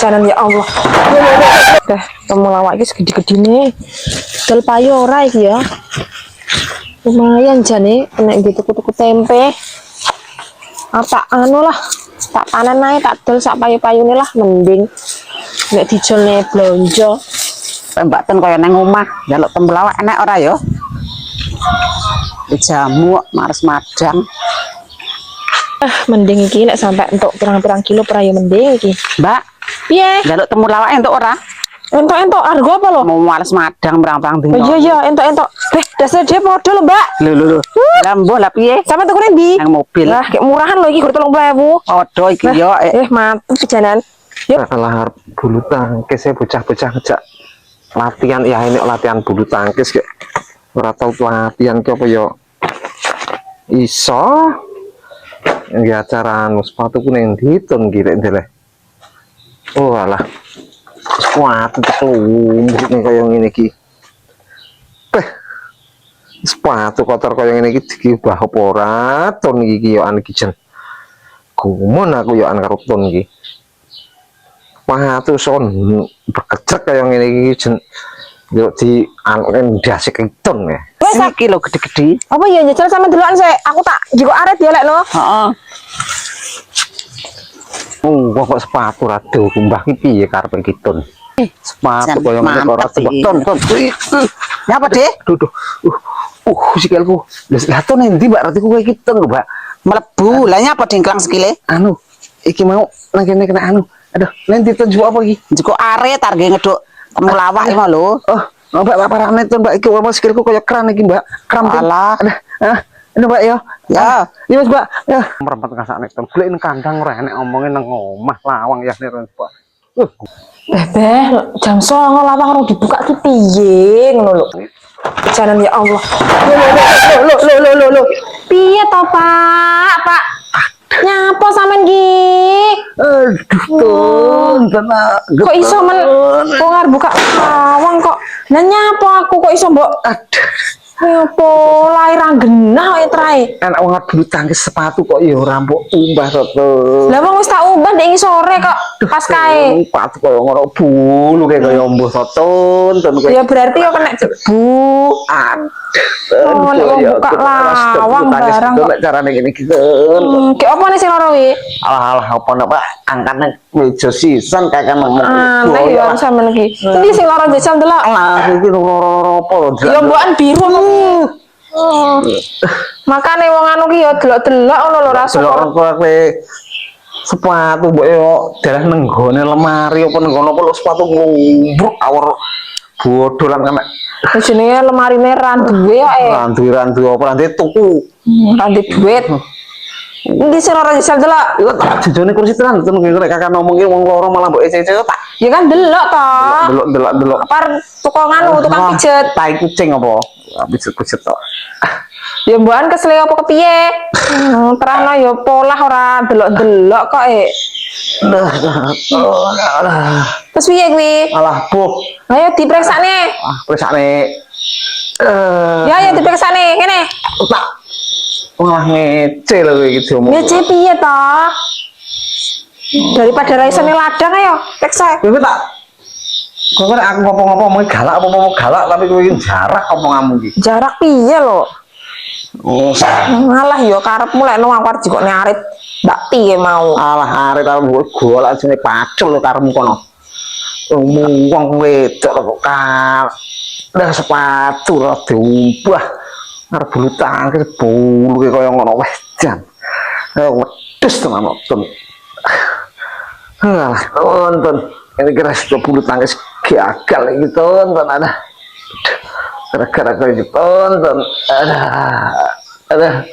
Jalan ya Allah. Kamu lawak iki segede-gede nih. Dal payo ora iki ya. Lumayan jane nek gitu tuku tempe. Apa anu lah. Tak panen ae tak dol sak payu-payune lah mending. Nek dijolne blonjo. Mbak ten kaya nang omah, njaluk temulawak enak ora ya? Jamu mares madang. Mending iki nek sampai entuk pirang-pirang kilo pra ya mending iki. Mbak, Piye? njaluk temulawak entuk ora? Entuk-entuk harga apa lo? Mau mares madang berang-berang dino. Oh iya entuk-entuk. Dasar dia padha lho, Mbak. Lho. Lah mbah lah piye? Sampe tuku ndi? Nang mobil. Lah, kayak murahan lho iki gur 30.000. Padha iki yo. Mantep pijanan. Yuk. Lahar bulu tangkis bocah-bocah ngejak latihan ya ini latihan bulu tangkis kayak ora tau latihan ki apa ya iso nggih acara anu sepatu ku ning ditun gile ndele. Oh alah. Sepatu lumruk ning kaya ngene iki. Sepatu kotor kaya ngene iki diubah apa ora ton iki yo an iki jen. Gumun aku yo an karo ton iki. Sepatu son bekecek kaya ngene iki jen yo di anu ndase keton ya. Wes Iki lho gede-gede. apa ya njajal sama delokan sik. Aku tak jiko aret ya lek no. Heeh. Kok sepatu rado kumbah ki piye karepe kitun. Sepatu kaya ngene kok ora ton. Ya apa, Dek? Duh. Sikilku. Lah ton endi Mbak ratiku kaya kitun lho, Mbak. Mlebu. Lah nyapa dingklang sikile? Anu, iki mau nang kene kena anu. Aduh, nanti tunjuk apa iki? Jiko aret targe ngeduk temulawak iki lho. Mbak parane ton Mbak iki wae sikilku kaya kran iki, Mbak. Kram. Alah. Ini Mbak ya. Ya. Iya Mas Mbak. Ya. Merempat ngasane ton. Golek ning kandang ora enek omongin nang omah lawang ya nek Mbak. Beh, jam 09.00 lawang urung dibuka ki piye ngono lho. Jalan ya Allah. Loh. Piye to, Pak? Pak. Nyapa sampean ki? Aduh, tenan. Kok iso men kok ngarep buka lawang kok. Lah nyapa aku kok iso mbok apa lair genah kok trae. Anak wong bulu tangkis sepatu kok ya ora mbok umbah to. Lah wong wis tak umbah ndek sore kok pas kae. Sepatu kaya ngono bulu kaya mbuh to ton. Ya berarti yo kena jebu. Oh, nek wong buka lawang barang kok. Nek carane ngene iki ton. Ki apa nih sing loro wi? Alah apa nek Pak angkane meja sisan kakek ngomong. Aneh ya sampean iki. Endi sing loro jajal ndelok? Lah iki loro apa lho. Ya mbokan biru apa piye? Makane wong anu ki ya delok-delok ngono lho ra Delok kowe sepatu mbok yo dalah nenggone lemari apa nenggono apa lho sepatu ngumbruk awur bodho lan kena. Jenenge lemarine ra duwe kok Randu apa randu tuku. ra duit. Endi sing loro jajal ndelok? Iku tak jejone kursi tenan ten nek kakak ngomong ki wong loro malah mbok ece-ece tak. Ya kan delok to. Delok. Par tukang anu, tukang pijet. Tai kucing apa? Pijet-pijet tok. Ya mbokan kesele apa kepiye? Terangno ya polah ora delok-delok kok Alah. Terus piye kuwi? Alah, Bu. Ayo dipreksane. Periksane. Ya dipreksane kene. Tak. Wah, ngece lho iki diomong. Ngece piye to? Daripada ra isone ladang ayo, periksa. Kowe tak. Kowe aku ngomong-ngomong galak apa ngomong galak tapi kowe iki jarak omonganmu iki. Jarak piye lho? Oh, Ngalah ya karepmu lek nang aku jikok arit. Ndak piye mau. alah arek karo golek jenenge pacul lho karemu kono. Wong wedok kok dah sepatu ora diumbah. Arep bulu tangkis bulu kaya ngono wis jan. Wedhus tenan ton. Alah, tonton. Ini kira bulu tangkis gagal iki tonton ada. Gara-gara kaya tonton. Ada.